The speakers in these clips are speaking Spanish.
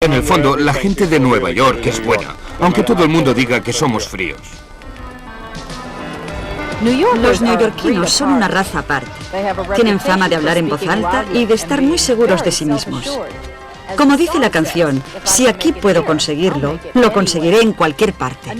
En el fondo, la gente de Nueva York es buena, aunque todo el mundo diga que somos fríos. Los neoyorquinos son una raza aparte. Tienen fama de hablar en voz alta y de estar muy seguros de sí mismos. Como dice la canción, si aquí puedo conseguirlo, lo conseguiré en cualquier parte.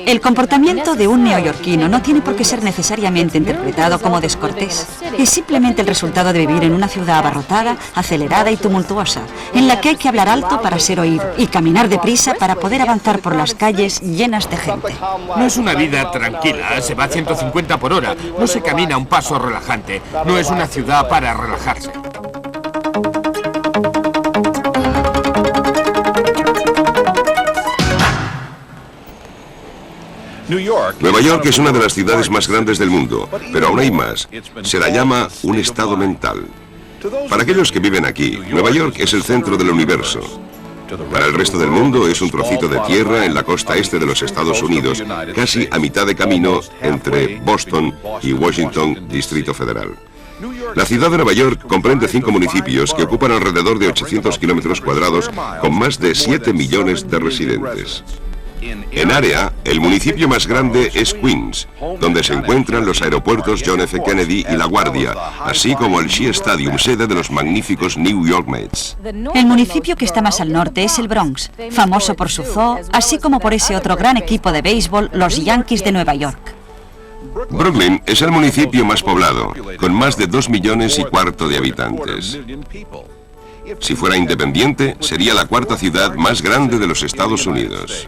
El comportamiento de un neoyorquino no tiene por qué ser necesariamente interpretado como descortés. Es simplemente el resultado de vivir en una ciudad abarrotada, acelerada y tumultuosa, en la que hay que hablar alto para ser oído y caminar deprisa para poder avanzar por las calles llenas de gente. No es una vida tranquila, se va a 150 por hora, no se camina a un paso relajante, no es una ciudad para relajarse. Nueva York es una de las ciudades más grandes del mundo, pero aún hay más. Se la llama un estado mental. Para aquellos que viven aquí, Nueva York es el centro del universo. Para el resto del mundo es un trocito de tierra en la costa este de los Estados Unidos, casi a mitad de camino entre Boston y Washington, Distrito Federal. La ciudad de Nueva York comprende 5 municipios que ocupan alrededor de 800 kilómetros cuadrados con más de 7 millones de residentes. En área, el municipio más grande es Queens, donde se encuentran los aeropuertos John F. Kennedy y La Guardia, así como el Shea Stadium, sede de los magníficos New York Mets. El municipio que está más al norte es el Bronx, famoso por su zoo, así como por ese otro gran equipo de béisbol, los Yankees de Nueva York. Brooklyn es el municipio más poblado, con más de 2,25 millones de habitantes. Si fuera independiente, sería la cuarta ciudad más grande de los Estados Unidos.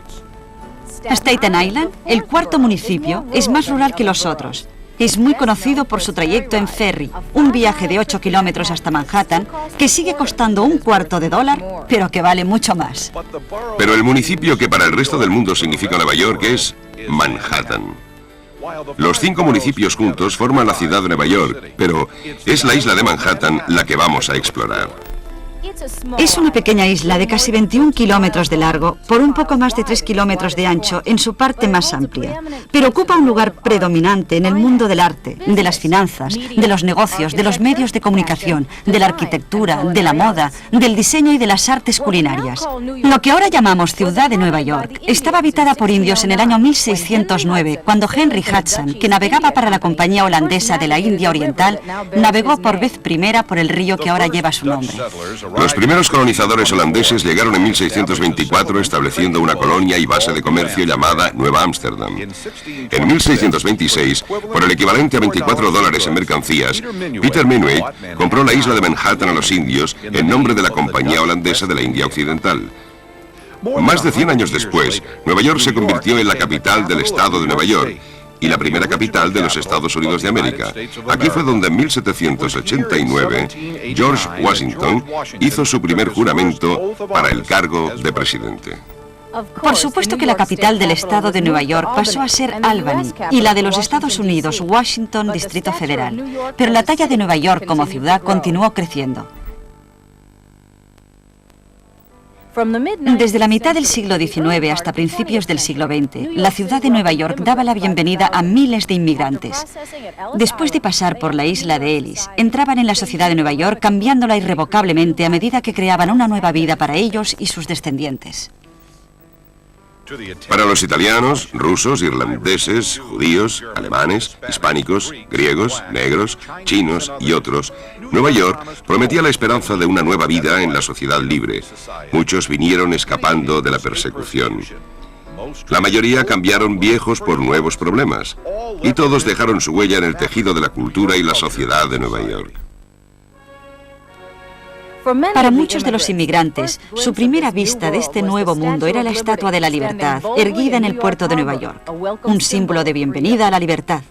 Staten Island, el cuarto municipio, es más rural que los otros. Es muy conocido por su trayecto en ferry, un viaje de 8 kilómetros hasta Manhattan, que sigue costando $0,25, pero que vale mucho más. Pero el municipio que para el resto del mundo significa Nueva York es Manhattan. Los 5 municipios juntos forman la ciudad de Nueva York, pero es la isla de Manhattan la que vamos a explorar. Es una pequeña isla de casi 21 kilómetros de largo por un poco más de 3 kilómetros de ancho en su parte más amplia, pero ocupa un lugar predominante en el mundo del arte, de las finanzas, de los negocios, de los medios de comunicación, de la arquitectura, de la moda, del diseño y de las artes culinarias. Lo que ahora llamamos Ciudad de Nueva York estaba habitada por indios en el año 1609, cuando Henry Hudson, que navegaba para la Compañía Holandesa de la India Oriental, navegó por vez primera por el río que ahora lleva su nombre. Los primeros colonizadores holandeses llegaron en 1624 estableciendo una colonia y base de comercio llamada Nueva Ámsterdam. En 1626, por el equivalente a $24 en mercancías, Peter Minuit compró la isla de Manhattan a los indios en nombre de la Compañía Holandesa de la India Occidental. Más de 100 años después, Nueva York se convirtió en la capital del estado de Nueva York y la primera capital de los Estados Unidos de América. Aquí fue donde en 1789 George Washington hizo su primer juramento para el cargo de presidente. Por supuesto que la capital del estado de Nueva York pasó a ser Albany y la de los Estados Unidos, Washington, Distrito Federal, pero la talla de Nueva York como ciudad continuó creciendo. Desde la mitad del siglo XIX hasta principios del siglo XX, la ciudad de Nueva York daba la bienvenida a miles de inmigrantes. Después de pasar por la isla de Ellis, entraban en la sociedad de Nueva York cambiándola irrevocablemente a medida que creaban una nueva vida para ellos y sus descendientes. Para los italianos, rusos, irlandeses, judíos, alemanes, hispánicos, griegos, negros, chinos y otros, Nueva York prometía la esperanza de una nueva vida en la sociedad libre. Muchos vinieron escapando de la persecución. La mayoría cambiaron viejos por nuevos problemas, y todos dejaron su huella en el tejido de la cultura y la sociedad de Nueva York. Para muchos de los inmigrantes, su primera vista de este nuevo mundo era la Estatua de la Libertad, erguida en el puerto de Nueva York, un símbolo de bienvenida a la libertad.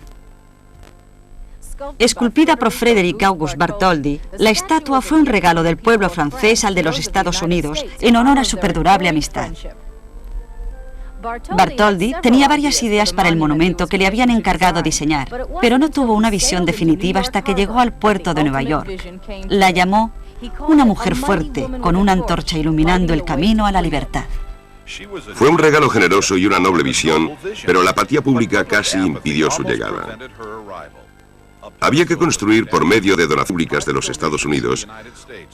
Esculpida por Frederick August Bartholdi, la estatua fue un regalo del pueblo francés al de los Estados Unidos en honor a su perdurable amistad. Bartholdi tenía varias ideas para el monumento que le habían encargado diseñar, pero no tuvo una visión definitiva hasta que llegó al puerto de Nueva York. La llamó una mujer fuerte, con una antorcha iluminando el camino a la libertad. Fue un regalo generoso y una noble visión, pero la apatía pública casi impidió su llegada. Había que construir por medio de donaciones públicas de los Estados Unidos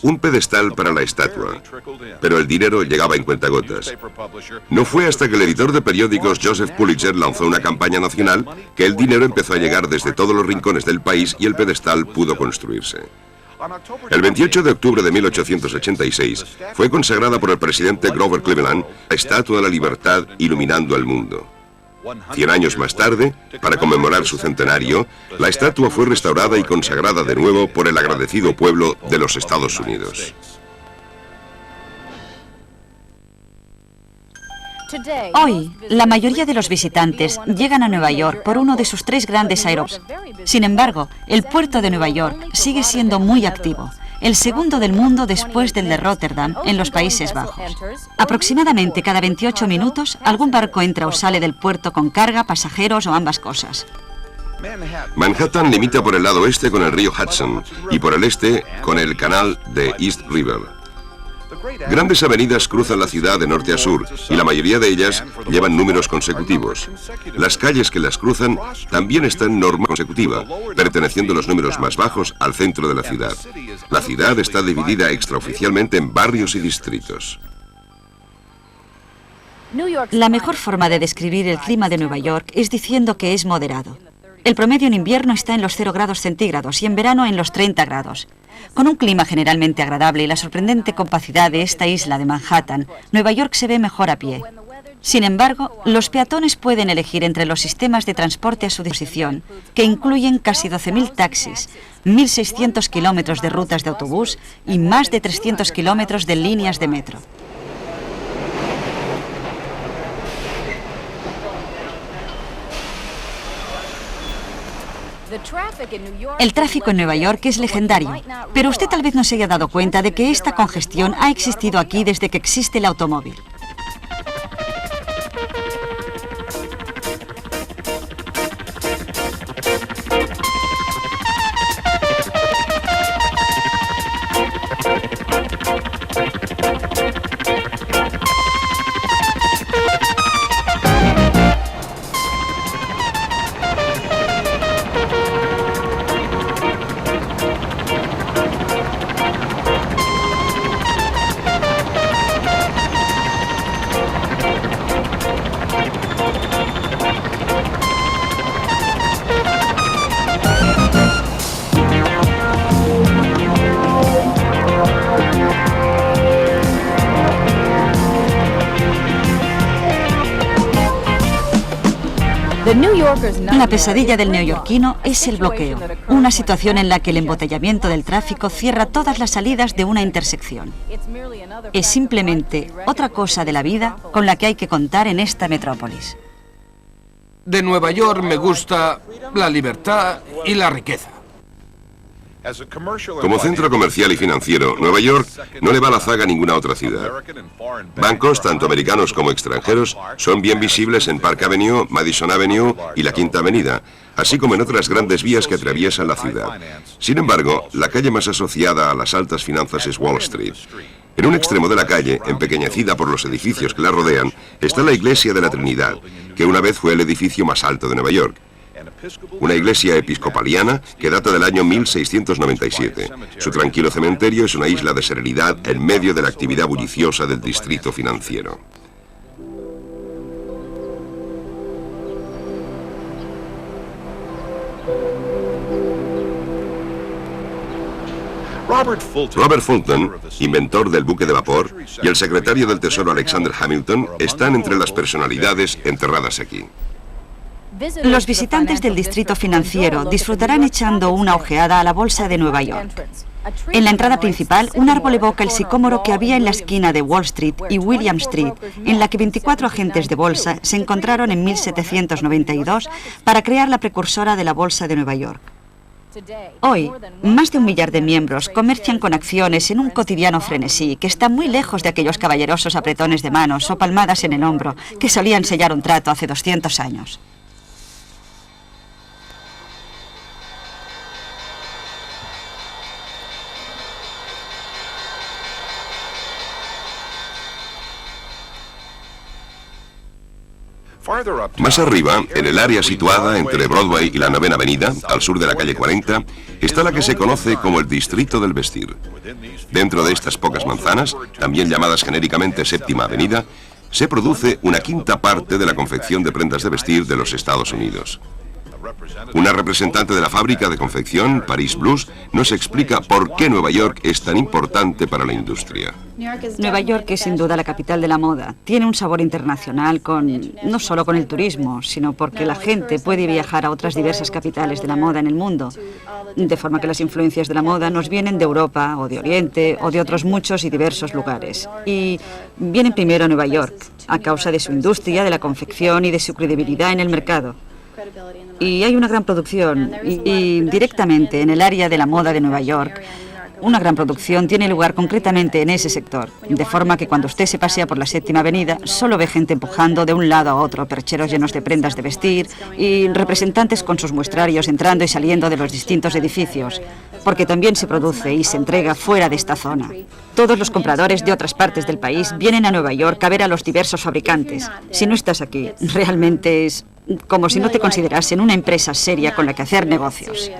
un pedestal para la estatua, pero el dinero llegaba en cuentagotas. No fue hasta que el editor de periódicos Joseph Pulitzer lanzó una campaña nacional que el dinero empezó a llegar desde todos los rincones del país y el pedestal pudo construirse. El 28 de octubre de 1886 fue consagrada por el presidente Grover Cleveland la Estatua de la Libertad iluminando el mundo. 100 años más tarde, para conmemorar su centenario, la estatua fue restaurada y consagrada de nuevo por el agradecido pueblo de los Estados Unidos. Hoy, la mayoría de los visitantes llegan a Nueva York por uno de sus 3 grandes aeropuertos. Sin embargo, el puerto de Nueva York sigue siendo muy activo, el segundo del mundo después del de Rotterdam, en los Países Bajos. Aproximadamente cada 28 minutos, algún barco entra o sale del puerto con carga, pasajeros o ambas cosas. Manhattan limita por el lado oeste con el río Hudson y por el este con el canal de East River. Grandes avenidas cruzan la ciudad de norte a sur y la mayoría de ellas llevan números consecutivos. Las calles que las cruzan también están en norma consecutiva, perteneciendo los números más bajos al centro de la ciudad. La ciudad está dividida extraoficialmente en barrios y distritos. La mejor forma de describir el clima de Nueva York es diciendo que es moderado. El promedio en invierno está en los 0 grados centígrados y en verano en los 30 grados. Con un clima generalmente agradable y la sorprendente compacidad de esta isla de Manhattan, Nueva York se ve mejor a pie. Sin embargo, los peatones pueden elegir entre los sistemas de transporte a su disposición, que incluyen casi 12.000 taxis, 1.600 kilómetros de rutas de autobús y más de 300 kilómetros de líneas de metro. El tráfico en Nueva York es legendario, pero usted tal vez no se haya dado cuenta de que esta congestión ha existido aquí desde que existe el automóvil. La pesadilla del neoyorquino es el bloqueo, una situación en la que el embotellamiento del tráfico cierra todas las salidas de una intersección. Es simplemente otra cosa de la vida con la que hay que contar en esta metrópolis. De Nueva York me gusta la libertad y la riqueza. Como centro comercial y financiero, Nueva York no le va a la zaga a ninguna otra ciudad. Bancos, tanto americanos como extranjeros, son bien visibles en Park Avenue, Madison Avenue y la Quinta Avenida, así como en otras grandes vías que atraviesan la ciudad. Sin embargo, la calle más asociada a las altas finanzas es Wall Street. En un extremo de la calle, empequeñecida por los edificios que la rodean, está la Iglesia de la Trinidad, que una vez fue el edificio más alto de Nueva York. Una iglesia episcopaliana que data del año 1697. Su tranquilo cementerio es una isla de serenidad en medio de la actividad bulliciosa del distrito financiero. Robert Fulton, inventor del buque de vapor, y el secretario del Tesoro Alexander Hamilton están entre las personalidades enterradas aquí. Los visitantes del distrito financiero disfrutarán echando una ojeada a la Bolsa de Nueva York. En la entrada principal, un árbol evoca el sicómoro que había en la esquina de Wall Street y William Street, en la que 24 agentes de bolsa se encontraron en 1792 para crear la precursora de la Bolsa de Nueva York. Hoy, más de 1 millar de miembros comercian con acciones en un cotidiano frenesí que está muy lejos de aquellos caballerosos apretones de manos o palmadas en el hombro que solían sellar un trato hace 200 años. Más arriba, en el área situada entre Broadway y la 9ª Avenida, al sur de la calle 40, está la que se conoce como el Distrito del Vestir. Dentro de estas pocas manzanas, también llamadas genéricamente 7ª Avenida, se produce una quinta parte de la confección de prendas de vestir de los Estados Unidos. Una representante de la fábrica de confección, Paris Blues, nos explica por qué Nueva York es tan importante para la industria. Nueva York es sin duda la capital de la moda. Tiene un sabor internacional no solo con el turismo, sino porque la gente puede viajar a otras diversas capitales de la moda en el mundo. De forma que las influencias de la moda nos vienen de Europa o de Oriente o de otros muchos y diversos lugares. Y vienen primero a Nueva York, a causa de su industria, de la confección y de su credibilidad en el mercado. Y hay una gran producción, y directamente en el área de la moda de Nueva York, una gran producción tiene lugar concretamente en ese sector, de forma que cuando usted se pasea por la 7ª Avenida, solo ve gente empujando de un lado a otro, percheros llenos de prendas de vestir y representantes con sus muestrarios entrando y saliendo de los distintos edificios, porque también se produce y se entrega fuera de esta zona. Todos los compradores de otras partes del país vienen a Nueva York a ver a los diversos fabricantes. Si no estás aquí, realmente es como si no te considerasen una empresa seria con la que hacer negocios.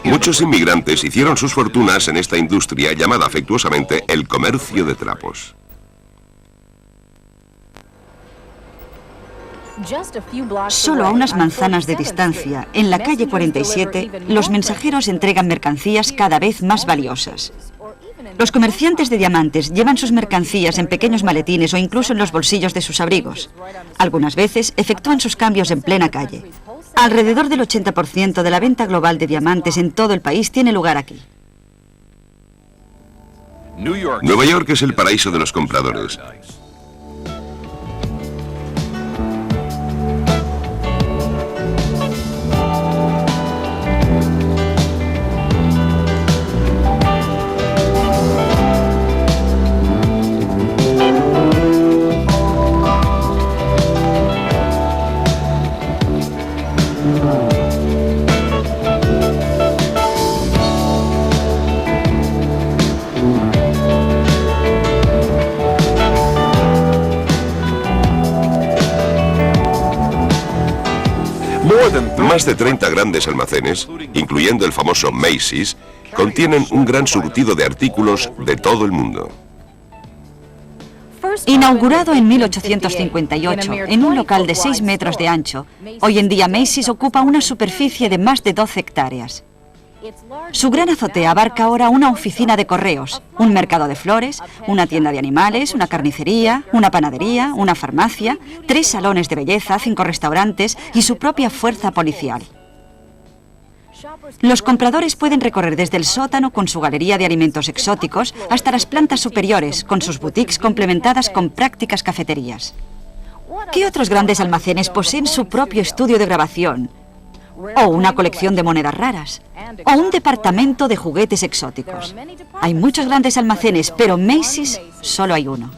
Muchos inmigrantes hicieron sus fortunas en esta industria llamada afectuosamente el comercio de trapos. Solo a unas manzanas de distancia, en la calle 47, los mensajeros entregan mercancías cada vez más valiosas. Los comerciantes de diamantes llevan sus mercancías en pequeños maletines o incluso en los bolsillos de sus abrigos. Algunas veces efectúan sus cambios en plena calle. Alrededor del 80% de la venta global de diamantes en todo el país tiene lugar aquí. Nueva York es el paraíso de los compradores. Más de 30 grandes almacenes, incluyendo el famoso Macy's, contienen un gran surtido de artículos de todo el mundo. Inaugurado en 1858 en un local de 6 metros de ancho, hoy en día Macy's ocupa una superficie de más de 12 hectáreas. Su gran azotea abarca ahora una oficina de correos, un mercado de flores, una tienda de animales, una carnicería, una panadería, una farmacia, 3 salones de belleza, 5 restaurantes y su propia fuerza policial. Los compradores pueden recorrer desde el sótano con su galería de alimentos exóticos hasta las plantas superiores con sus boutiques complementadas con prácticas cafeterías. ¿Qué otros grandes almacenes poseen su propio estudio de grabación? O una colección de monedas raras, o un departamento de juguetes exóticos. Hay muchos grandes almacenes, pero Macy's solo hay uno.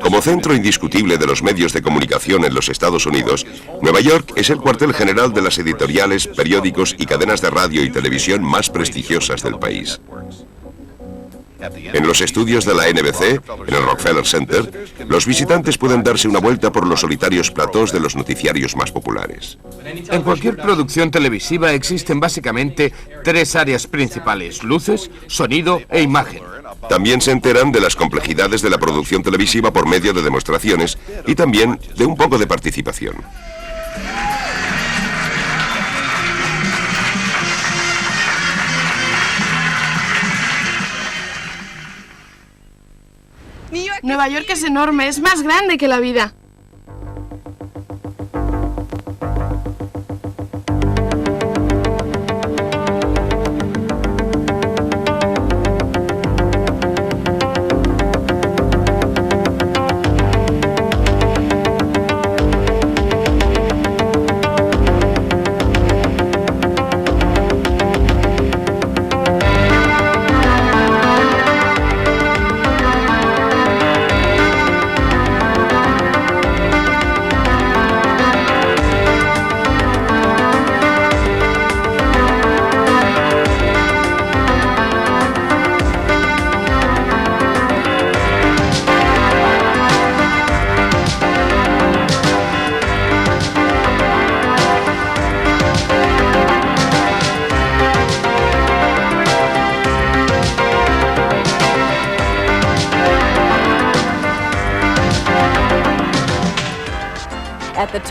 Como centro indiscutible de los medios de comunicación en los Estados Unidos, Nueva York es el cuartel general de las editoriales, periódicos y cadenas de radio y televisión más prestigiosas del país. En los estudios de la NBC, en el Rockefeller Center, los visitantes pueden darse una vuelta por los solitarios platós de los noticiarios más populares. En cualquier producción televisiva existen básicamente 3 áreas principales: luces, sonido e imagen. También se enteran de las complejidades de la producción televisiva por medio de demostraciones y también de un poco de participación. Nueva York es enorme, es más grande que la vida.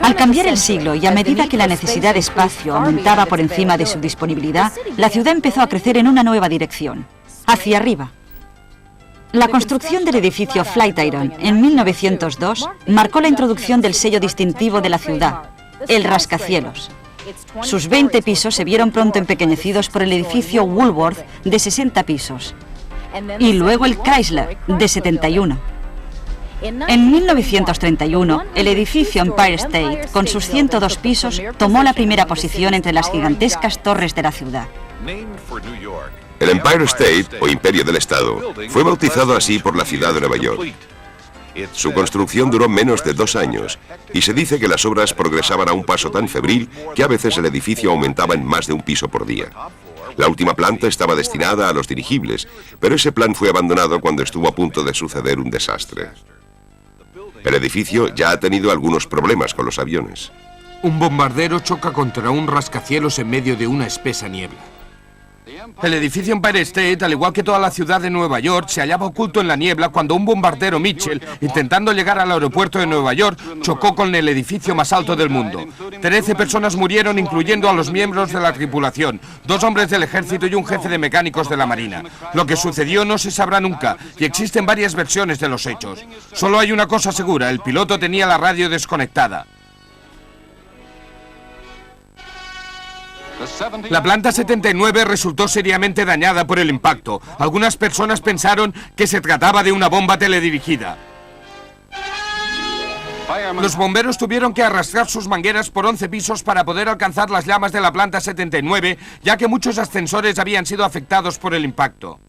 Al cambiar el siglo y a medida que la necesidad de espacio aumentaba por encima de su disponibilidad, la ciudad empezó a crecer en una nueva dirección, hacia arriba. La construcción del edificio Flatiron en 1902 marcó la introducción del sello distintivo de la ciudad, el rascacielos. Sus 20 pisos se vieron pronto empequeñecidos por el edificio Woolworth de 60 pisos y luego el Chrysler de 71. En 1931, el edificio Empire State, con sus 102 pisos, tomó la primera posición entre las gigantescas torres de la ciudad. El Empire State, o Imperio del Estado, fue bautizado así por la ciudad de Nueva York. Su construcción duró menos de 2 años y se dice que las obras progresaban a un paso tan febril que a veces el edificio aumentaba en más de un piso por día. La última planta estaba destinada a los dirigibles, pero ese plan fue abandonado cuando estuvo a punto de suceder un desastre. El edificio ya ha tenido algunos problemas con los aviones. Un bombardero choca contra un rascacielos en medio de una espesa niebla. El edificio Empire State, al igual que toda la ciudad de Nueva York, se hallaba oculto en la niebla cuando un bombardero Mitchell, intentando llegar al aeropuerto de Nueva York, chocó con el edificio más alto del mundo. 13 personas murieron, incluyendo a los miembros de la tripulación, 2 hombres del ejército y un jefe de mecánicos de la Marina. Lo que sucedió no se sabrá nunca, y existen varias versiones de los hechos. Solo hay una cosa segura, el piloto tenía la radio desconectada. La planta 79 resultó seriamente dañada por el impacto. Algunas personas pensaron que se trataba de una bomba teledirigida. Los bomberos tuvieron que arrastrar sus mangueras por 11 pisos para poder alcanzar las llamas de la planta 79, ya que muchos ascensores habían sido afectados por el impacto.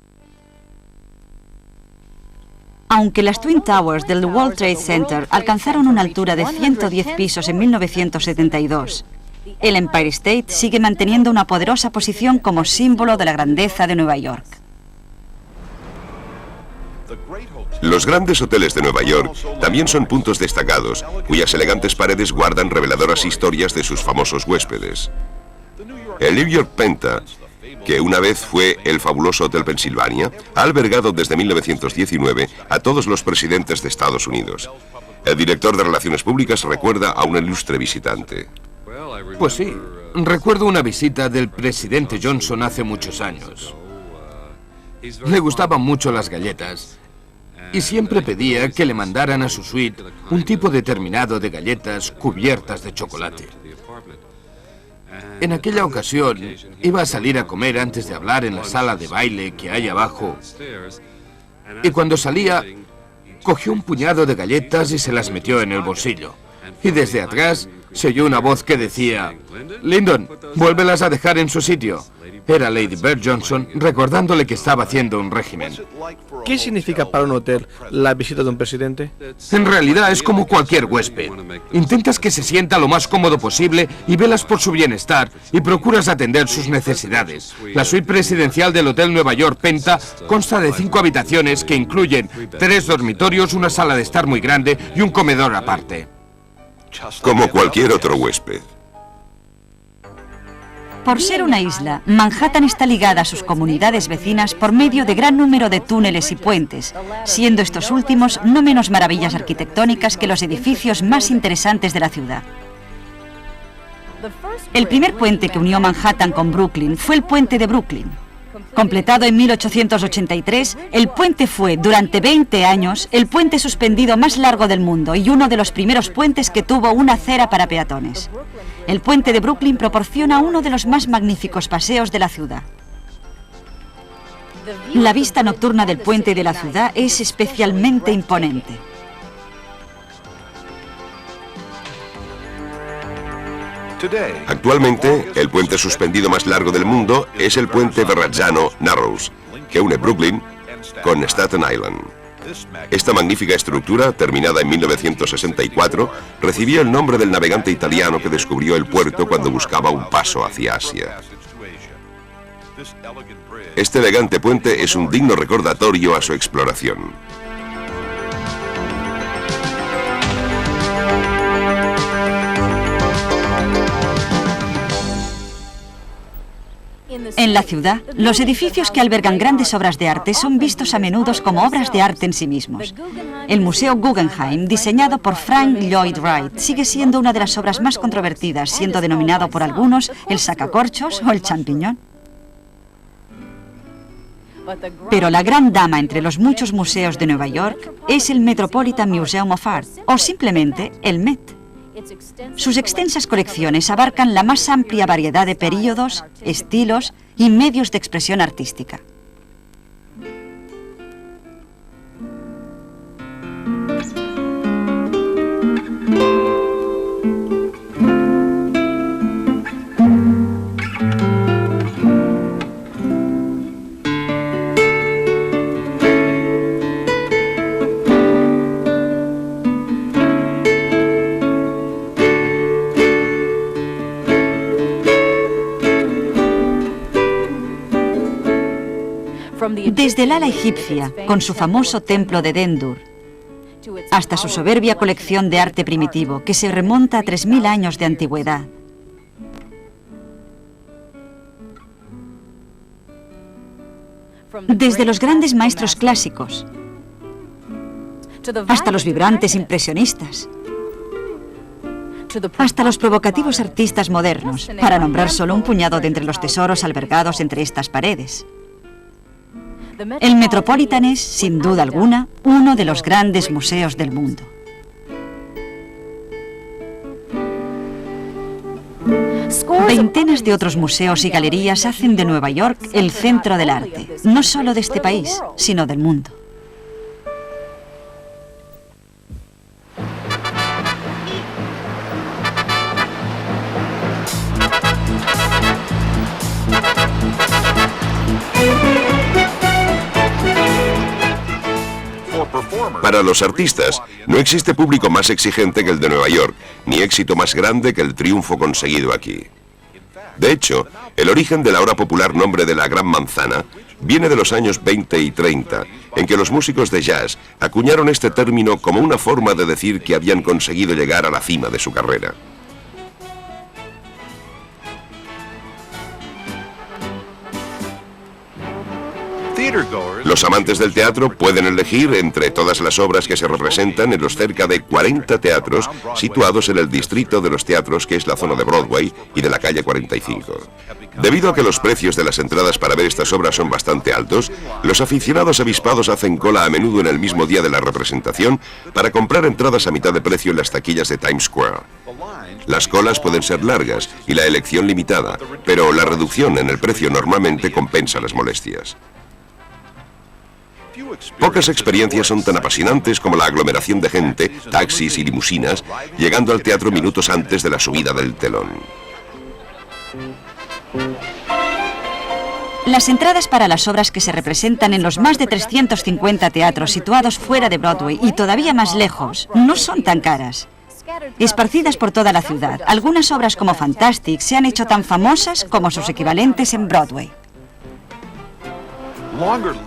Aunque las Twin Towers del World Trade Center alcanzaron una altura de 110 pisos en 1972, el Empire State sigue manteniendo una poderosa posición como símbolo de la grandeza de Nueva York. Los grandes hoteles de Nueva York también son puntos destacados, cuyas elegantes paredes guardan reveladoras historias de sus famosos huéspedes. El New York Penta, que una vez fue el fabuloso Hotel Pennsylvania, ha albergado desde 1919 a todos los presidentes de Estados Unidos. El director de Relaciones Públicas recuerda a un ilustre visitante. Pues sí, recuerdo una visita del presidente Johnson hace muchos años. Le gustaban mucho las galletas y siempre pedía que le mandaran a su suite un tipo determinado de galletas cubiertas de chocolate. En aquella ocasión iba a salir a comer antes de hablar en la sala de baile que hay abajo, y cuando salía cogió un puñado de galletas y se las metió en el bolsillo. Y desde atrás se oyó una voz que decía: «Lyndon, vuélvelas a dejar en su sitio». Era Lady Bird Johnson recordándole que estaba haciendo un régimen. ¿Qué significa para un hotel la visita de un presidente? En realidad es como cualquier huésped. Intentas que se sienta lo más cómodo posible y velas por su bienestar y procuras atender sus necesidades. La suite presidencial del Hotel Nueva York Penta consta de 5 habitaciones que incluyen 3 dormitorios, una sala de estar muy grande y un comedor aparte. Como cualquier otro huésped. Por ser una isla, Manhattan está ligada a sus comunidades vecinas por medio de gran número de túneles y puentes, siendo estos últimos no menos maravillas arquitectónicas que los edificios más interesantes de la ciudad. El primer puente que unió Manhattan con Brooklyn fue el puente de Brooklyn. Completado en 1883, el puente fue, durante 20 años, el puente suspendido más largo del mundo y uno de los primeros puentes que tuvo una acera para peatones. El puente de Brooklyn proporciona uno de los más magníficos paseos de la ciudad. La vista nocturna del puente de la ciudad es especialmente imponente. Actualmente, el puente suspendido más largo del mundo es el puente Verrazzano-Narrows, que une Brooklyn con Staten Island. Esta magnífica estructura, terminada en 1964, recibió el nombre del navegante italiano que descubrió el puerto cuando buscaba un paso hacia Asia. Este elegante puente es un digno recordatorio a su exploración. En la ciudad, los edificios que albergan grandes obras de arte son vistos a menudo como obras de arte en sí mismos. El Museo Guggenheim, diseñado por Frank Lloyd Wright, sigue siendo una de las obras más controvertidas, siendo denominado por algunos el sacacorchos o el champiñón. Pero la gran dama entre los muchos museos de Nueva York es el Metropolitan Museum of Art, o simplemente el Met. Sus extensas colecciones abarcan la más amplia variedad de períodos, estilos y medios de expresión artística. Desde el ala egipcia, con su famoso templo de Dendur, hasta su soberbia colección de arte primitivo, que se remonta a 3000 años de antigüedad. Desde los grandes maestros clásicos, hasta los vibrantes impresionistas, hasta los provocativos artistas modernos, para nombrar solo un puñado de entre los tesoros albergados entre estas paredes. El Metropolitan es, sin duda alguna, uno de los grandes museos del mundo. Veintenas de otros museos y galerías hacen de Nueva York el centro del arte, no solo de este país, sino del mundo. Para los artistas, no existe público más exigente que el de Nueva York, ni éxito más grande que el triunfo conseguido aquí. De hecho, el origen del ahora popular nombre de la Gran Manzana viene de los años 20 y 30, en que los músicos de jazz acuñaron este término como una forma de decir que habían conseguido llegar a la cima de su carrera. Los amantes del teatro pueden elegir entre todas las obras que se representan en los cerca de 40 teatros situados en el distrito de los teatros, que es la zona de Broadway y de la calle 45. Debido a que los precios de las entradas para ver estas obras son bastante altos, los aficionados avispados hacen cola a menudo en el mismo día de la representación para comprar entradas a mitad de precio en las taquillas de Times Square. Las colas pueden ser largas y la elección limitada, pero la reducción en el precio normalmente compensa las molestias. Pocas experiencias son tan apasionantes como la aglomeración de gente, taxis y limusinas, llegando al teatro minutos antes de la subida del telón. Las entradas para las obras que se representan en los más de 350 teatros situados fuera de Broadway y todavía más lejos no son tan caras. Esparcidas por toda la ciudad, algunas obras como Fantastic se han hecho tan famosas como sus equivalentes en Broadway.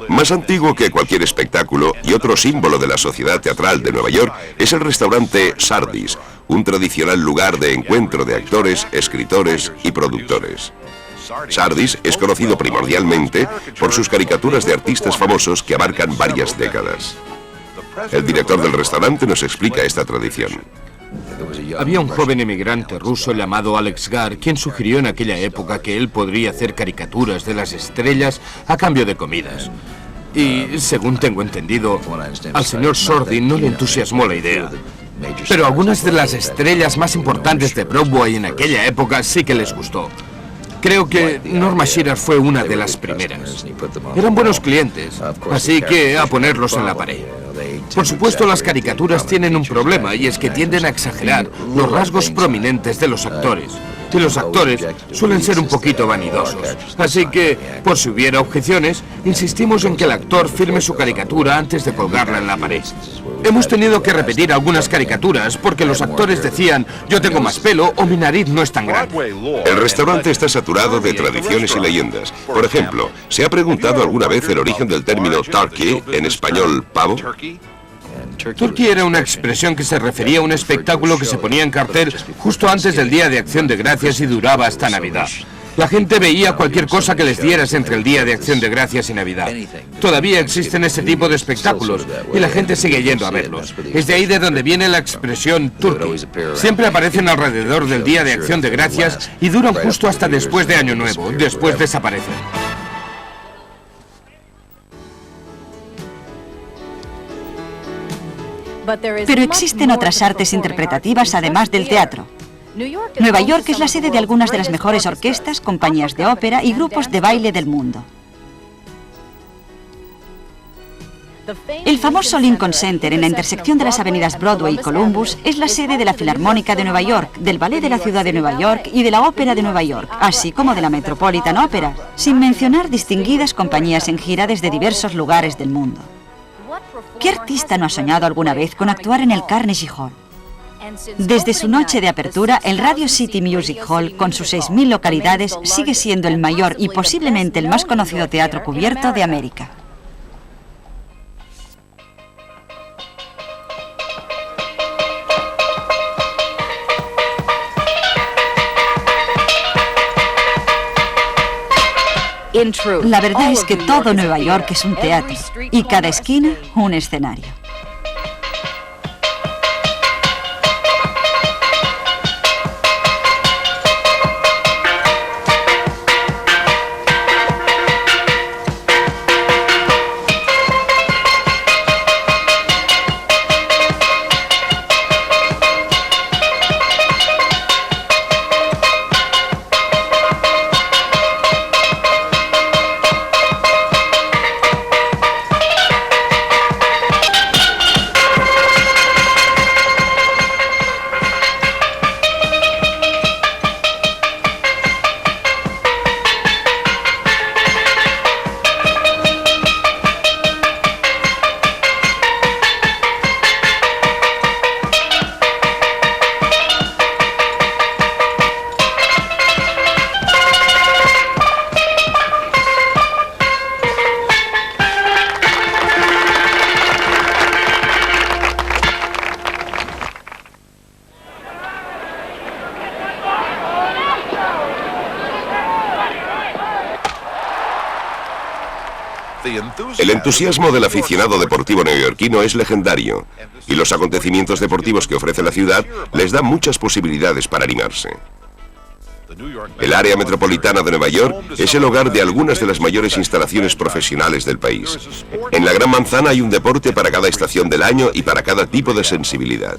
Más antiguo que cualquier espectáculo y otro símbolo de la sociedad teatral de Nueva York es el restaurante Sardis, un tradicional lugar de encuentro de actores, escritores y productores. Sardis es conocido primordialmente por sus caricaturas de artistas famosos que abarcan varias décadas. El director del restaurante nos explica esta tradición. Había un joven emigrante ruso llamado Alex Gar, quien sugirió en aquella época que él podría hacer caricaturas de las estrellas a cambio de comidas. Y, según tengo entendido, al señor Sordin no le entusiasmó la idea. Pero algunas de las estrellas más importantes de Broadway en aquella época sí que les gustó. Creo que Norma Shearer fue una de las primeras. Eran buenos clientes, así que a ponerlos en la pared. Por supuesto, las caricaturas tienen un problema, y es que tienden a exagerar los rasgos prominentes de los actores. Y los actores suelen ser un poquito vanidosos. Así que, por si hubiera objeciones, insistimos en que el actor firme su caricatura antes de colgarla en la pared. Hemos tenido que repetir algunas caricaturas porque los actores decían: yo tengo más pelo o mi nariz no es tan grande. El restaurante está saturado de tradiciones y leyendas. Por ejemplo, ¿se ha preguntado alguna vez el origen del término turkey, en español pavo? Turkey era una expresión que se refería a un espectáculo que se ponía en cartel justo antes del Día de Acción de Gracias y duraba hasta Navidad. La gente veía cualquier cosa que les dieras entre el Día de Acción de Gracias y Navidad. Todavía existen ese tipo de espectáculos y la gente sigue yendo a verlos. Es de ahí de donde viene la expresión turkey. Siempre aparecen alrededor del Día de Acción de Gracias y duran justo hasta después de Año Nuevo. Después desaparecen. Pero existen otras artes interpretativas además del teatro. Nueva York es la sede de algunas de las mejores orquestas, compañías de ópera y grupos de baile del mundo. El famoso Lincoln Center, en la intersección de las avenidas Broadway y Columbus, es la sede de la Filarmónica de Nueva York, del Ballet de la Ciudad de Nueva York y de la Ópera de Nueva York, así como de la Metropolitan Opera, sin mencionar distinguidas compañías en gira desde diversos lugares del mundo. ¿Qué artista no ha soñado alguna vez con actuar en el Carnegie Hall? Desde su noche de apertura, el Radio City Music Hall, con sus 6.000 localidades, sigue siendo el mayor y posiblemente el más conocido teatro cubierto de América. La verdad es que todo Nueva York es un teatro y cada esquina un escenario. El entusiasmo del aficionado deportivo neoyorquino es legendario y los acontecimientos deportivos que ofrece la ciudad les dan muchas posibilidades para animarse. El área metropolitana de Nueva York es el hogar de algunas de las mayores instalaciones profesionales del país. En la Gran Manzana hay un deporte para cada estación del año y para cada tipo de sensibilidad.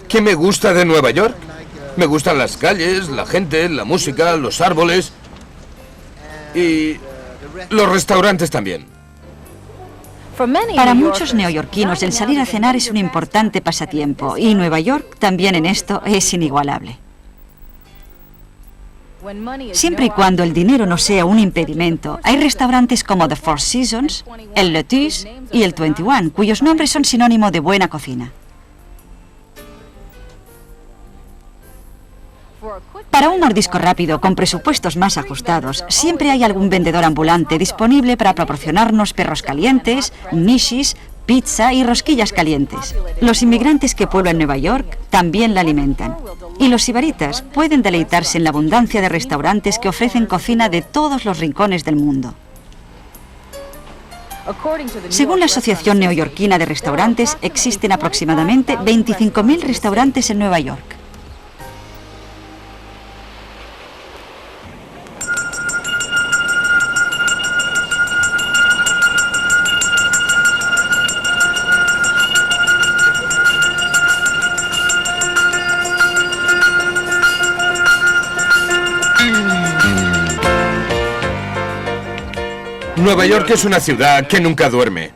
¿Qué me gusta de Nueva York? Me gustan las calles, la gente, la música, los árboles y los restaurantes también. Para muchos neoyorquinos el salir a cenar es un importante pasatiempo y Nueva York también en esto es inigualable. Siempre y cuando el dinero no sea un impedimento, hay restaurantes como The Four Seasons, el Lettuce y el 21, cuyos nombres son sinónimo de buena cocina. Para un mordisco rápido, con presupuestos más ajustados, siempre hay algún vendedor ambulante disponible para proporcionarnos perros calientes, nishis, pizza y rosquillas calientes. Los inmigrantes que pueblan Nueva York también la alimentan. Y los sibaritas pueden deleitarse en la abundancia de restaurantes que ofrecen cocina de todos los rincones del mundo. Según la Asociación Neoyorquina de Restaurantes, existen aproximadamente 25.000 restaurantes en Nueva York. Nueva York es una ciudad que nunca duerme.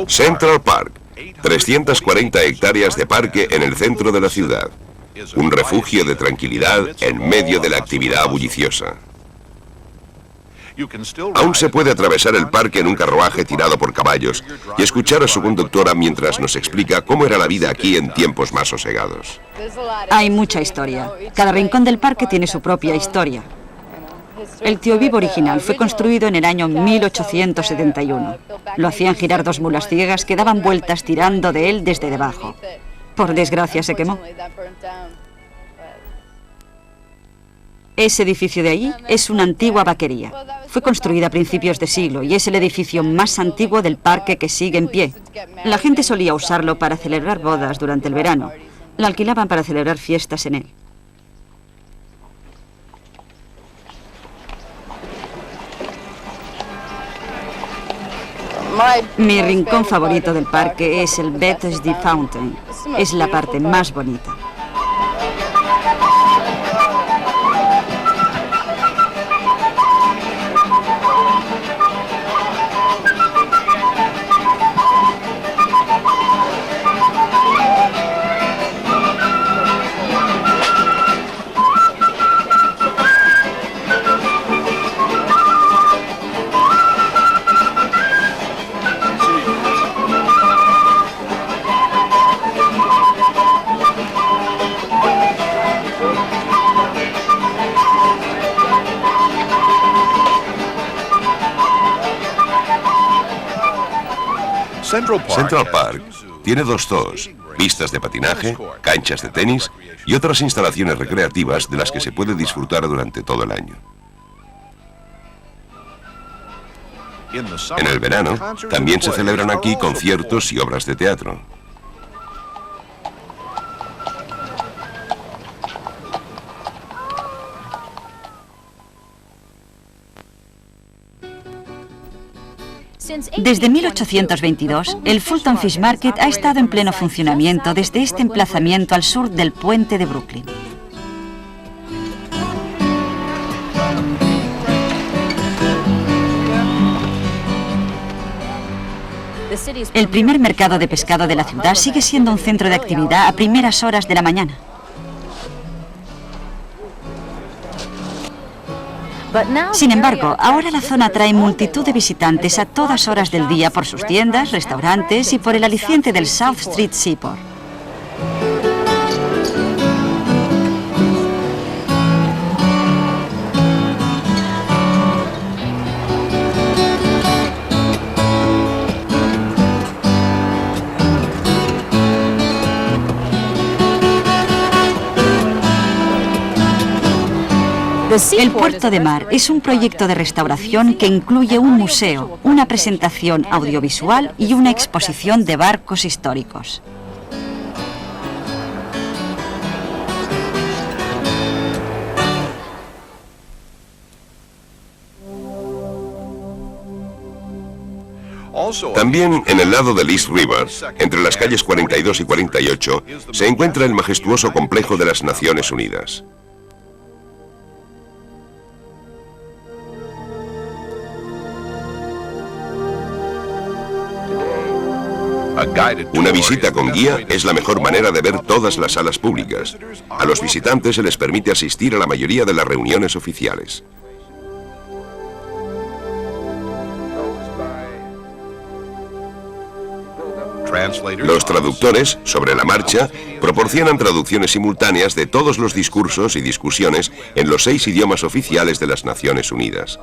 Central Park, 340 hectáreas de parque en el centro de la ciudad. Un refugio de tranquilidad en medio de la actividad bulliciosa. Aún se puede atravesar el parque en un carruaje tirado por caballos y escuchar a su conductora mientras nos explica cómo era la vida aquí en tiempos más sosegados. Hay mucha historia. Cada rincón del parque tiene su propia historia. El Tío Vivo original fue construido en el año 1871. Lo hacían girar dos mulas ciegas que daban vueltas tirando de él desde debajo. Por desgracia se quemó. Ese edificio de ahí es una antigua vaquería. Fue construida a principios de siglo y es el edificio más antiguo del parque que sigue en pie. La gente solía usarlo para celebrar bodas durante el verano. La alquilaban para celebrar fiestas en él. Mi rincón favorito del parque es el Bethesda Fountain. Es la parte más bonita. Central Park tiene dos zoos, pistas de patinaje, canchas de tenis y otras instalaciones recreativas de las que se puede disfrutar durante todo el año. En el verano, también se celebran aquí conciertos y obras de teatro. Desde 1822, el Fulton Fish Market ha estado en pleno funcionamiento desde este emplazamiento al sur del puente de Brooklyn. El primer mercado de pescado de la ciudad sigue siendo un centro de actividad a primeras horas de la mañana. Sin embargo, ahora la zona atrae multitud de visitantes a todas horas del día por sus tiendas, restaurantes y por el aliciente del South Street Seaport. El Puerto de Mar es un proyecto de restauración que incluye un museo, una presentación audiovisual y una exposición de barcos históricos. También en el lado del East River, entre las calles 42 y 48, se encuentra el majestuoso complejo de las Naciones Unidas. Una visita con guía es la mejor manera de ver todas las salas públicas. A los visitantes se les permite asistir a la mayoría de las reuniones oficiales. Los traductores, sobre la marcha, proporcionan traducciones simultáneas de todos los discursos y discusiones en los 6 idiomas oficiales de las Naciones Unidas.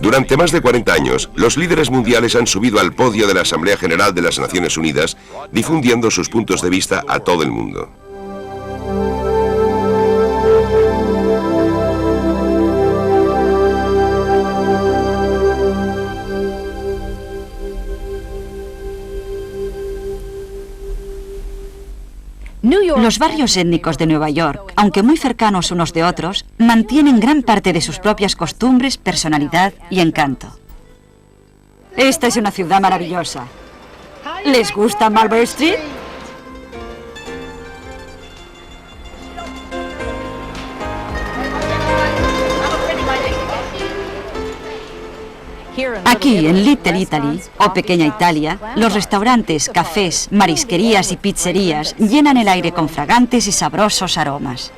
Durante más de 40 años, los líderes mundiales han subido al podio de la Asamblea General de las Naciones Unidas, difundiendo sus puntos de vista a todo el mundo. Los barrios étnicos de Nueva York, aunque muy cercanos unos de otros, mantienen gran parte de sus propias costumbres, personalidad y encanto. Esta es una ciudad maravillosa. ¿Les gusta Mulberry Street? Aquí, en Little Italy, o Pequeña Italia, los restaurantes, cafés, marisquerías y pizzerías llenan el aire con fragantes y sabrosos aromas.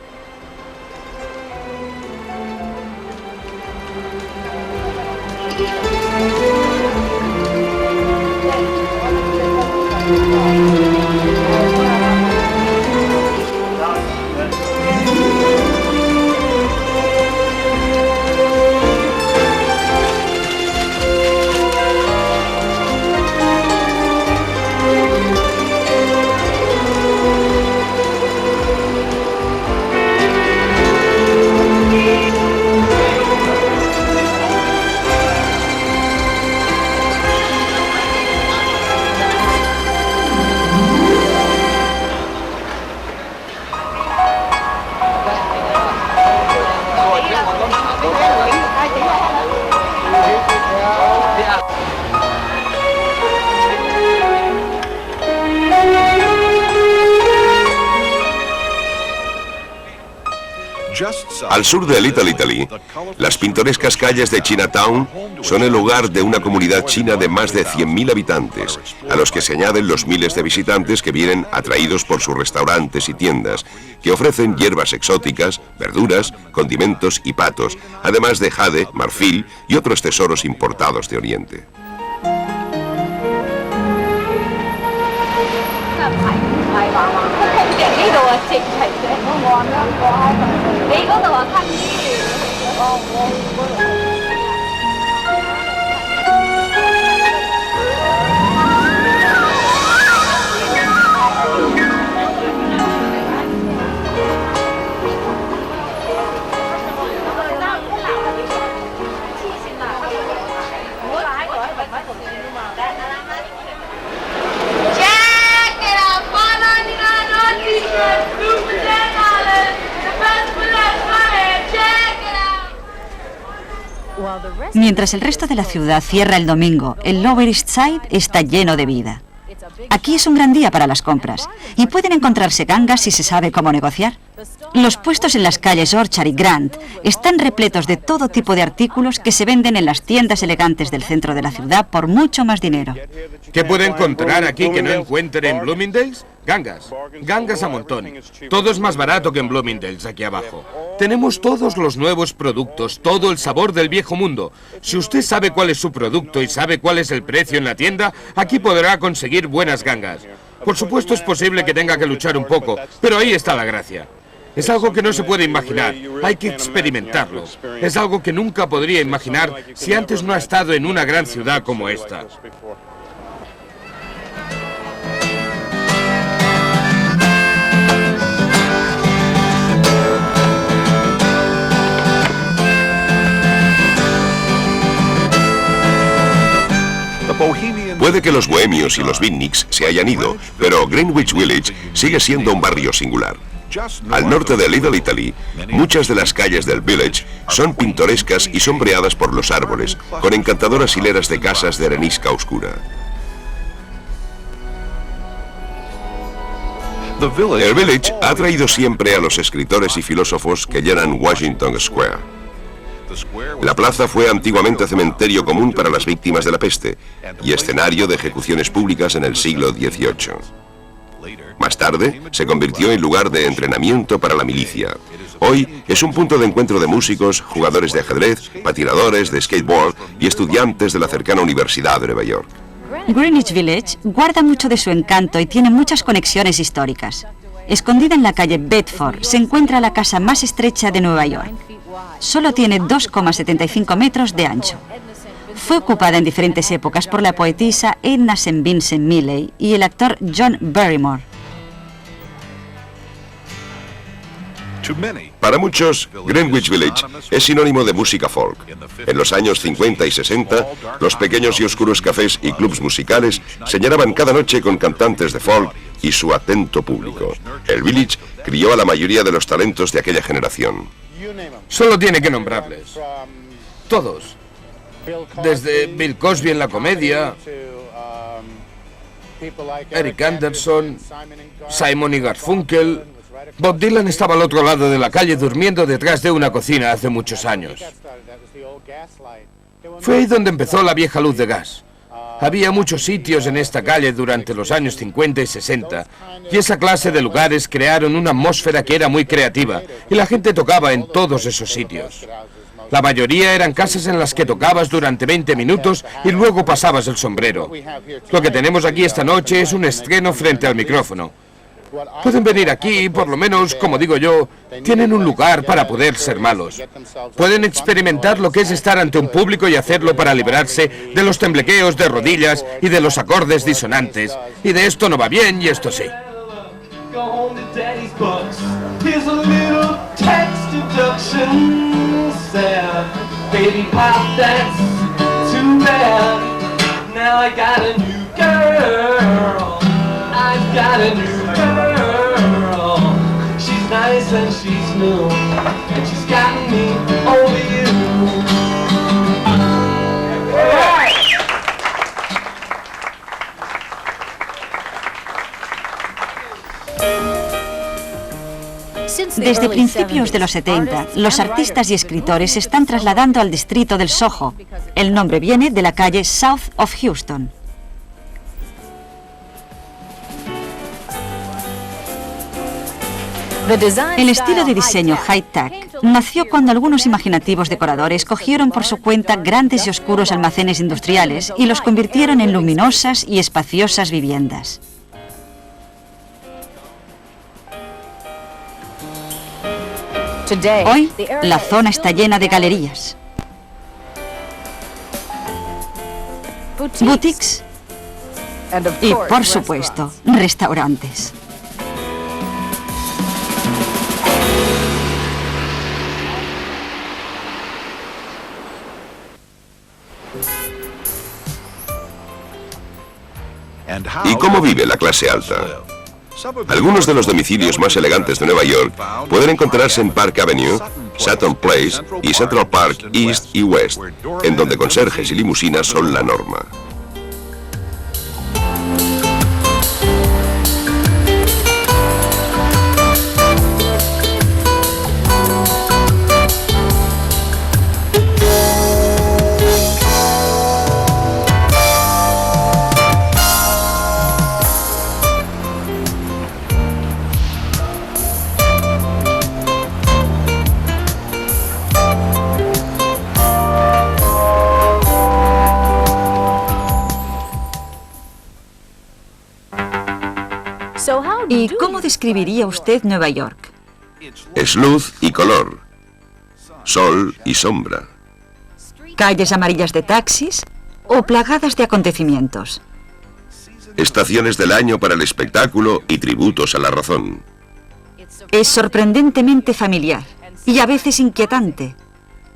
Al sur de Little Italy, las pintorescas calles de Chinatown son el hogar de una comunidad china de más de 100.000 habitantes, a los que se añaden los miles de visitantes que vienen atraídos por sus restaurantes y tiendas, que ofrecen hierbas exóticas, verduras, condimentos y patos, además de jade, marfil y otros tesoros importados de Oriente. Mientras el resto de la ciudad cierra el domingo, el Lower East Side está lleno de vida. Aquí es un gran día para las compras y pueden encontrarse gangas si se sabe cómo negociar. Los puestos en las calles Orchard y Grant están repletos de todo tipo de artículos que se venden en las tiendas elegantes del centro de la ciudad por mucho más dinero. ¿Qué puede encontrar aquí que no encuentre en Bloomingdale's? Gangas. Gangas a montón. Todo es más barato que en Bloomingdale's aquí abajo. Tenemos todos los nuevos productos, todo el sabor del viejo mundo. Si usted sabe cuál es su producto y sabe cuál es el precio en la tienda, aquí podrá conseguir buenas gangas. Por supuesto es posible que tenga que luchar un poco, pero ahí está la gracia. Es algo que no se puede imaginar, hay que experimentarlo. Es algo que nunca podría imaginar si antes no ha estado en una gran ciudad como esta. Puede que los bohemios y los beatniks se hayan ido, pero Greenwich Village sigue siendo un barrio singular. Al norte de Little Italy, muchas de las calles del village son pintorescas y sombreadas por los árboles, con encantadoras hileras de casas de arenisca oscura. El village ha atraído siempre a los escritores y filósofos que llenan Washington Square. La plaza fue antiguamente cementerio común para las víctimas de la peste y escenario de ejecuciones públicas en el siglo XVIII. Más tarde, se convirtió en lugar de entrenamiento para la milicia. Hoy es un punto de encuentro de músicos, jugadores de ajedrez, patinadores de skateboard y estudiantes de la cercana Universidad de Nueva York. Greenwich Village guarda mucho de su encanto y tiene muchas conexiones históricas. Escondida en la calle Bedford se encuentra la casa más estrecha de Nueva York. Solo tiene 2,75 metros de ancho. Fue ocupada en diferentes épocas por la poetisa Edna St. Vincent Millay y el actor John Barrymore. Para muchos, Greenwich Village es sinónimo de música folk. En los años 50 y 60, los pequeños y oscuros cafés y clubs musicales se llenaban cada noche con cantantes de folk y su atento público. El Village crió a la mayoría de los talentos de aquella generación. Solo tiene que nombrarles. Todos. Desde Bill Cosby en la comedia, Eric Anderson, Simon y Garfunkel. Bob Dylan estaba al otro lado de la calle durmiendo detrás de una cocina hace muchos años. Fue ahí donde empezó la vieja luz de gas. Había muchos sitios en esta calle durante los años 50 y 60, y esa clase de lugares crearon una atmósfera que era muy creativa, y la gente tocaba en todos esos sitios. La mayoría eran casas en las que tocabas durante 20 minutos y luego pasabas el sombrero. Lo que tenemos aquí esta noche es un estreno frente al micrófono. Pueden venir aquí y, por lo menos, como digo yo, tienen un lugar para poder ser malos. Pueden experimentar lo que es estar ante un público y hacerlo para librarse de los temblequeos de rodillas y de los acordes disonantes. Y de esto no va bien y esto sí. I've got a new girl. She's nice and she's new, and she's got me over you. Desde principios de los 70, los artistas y escritores se están trasladando al distrito del Soho. El nombre viene de la calle South of Houston. El estilo de diseño high-tech nació cuando algunos imaginativos decoradores cogieron por su cuenta grandes y oscuros almacenes industriales y los convirtieron en luminosas y espaciosas viviendas. Hoy, la zona está llena de galerías, boutiques y, por supuesto, restaurantes. ¿Y cómo vive la clase alta? Algunos de los domicilios más elegantes de Nueva York pueden encontrarse en Park Avenue, Sutton Place y Central Park East y West, en donde conserjes y limusinas son la norma. ¿Y cómo describiría usted Nueva York? Es luz y color, sol y sombra. ¿Calles amarillas de taxis o plagadas de acontecimientos? Estaciones del año para el espectáculo y tributos a la razón. Es sorprendentemente familiar y a veces inquietante,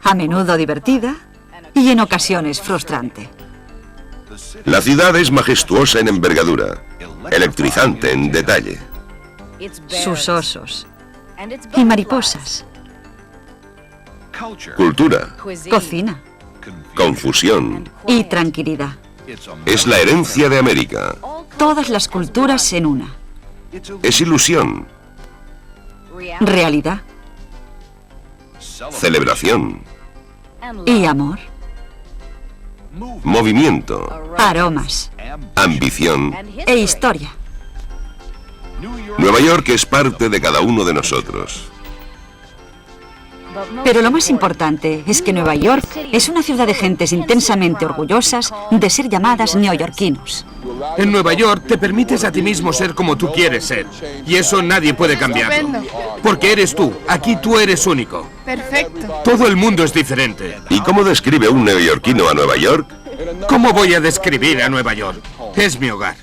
a menudo divertida y en ocasiones frustrante. La ciudad es majestuosa en envergadura, electrizante en detalle. Sus osos y mariposas, Cultura, cocina confusión, y tranquilidad. es la herencia de América. Todas las culturas en una. Es ilusión, Realidad celebración, y amor. movimiento, Aromas ambición. e historia. Nueva York es parte de cada uno de nosotros. Pero lo más importante es que Nueva York es una ciudad de gentes intensamente orgullosas de ser llamadas neoyorquinos. En Nueva York te permites a ti mismo ser como tú quieres ser. Y eso nadie puede cambiarlo. Estupendo. Porque eres tú. Aquí tú eres único. Perfecto. Todo el mundo es diferente. ¿Y cómo describe un neoyorquino a Nueva York? ¿Cómo voy a describir a Nueva York? Es mi hogar.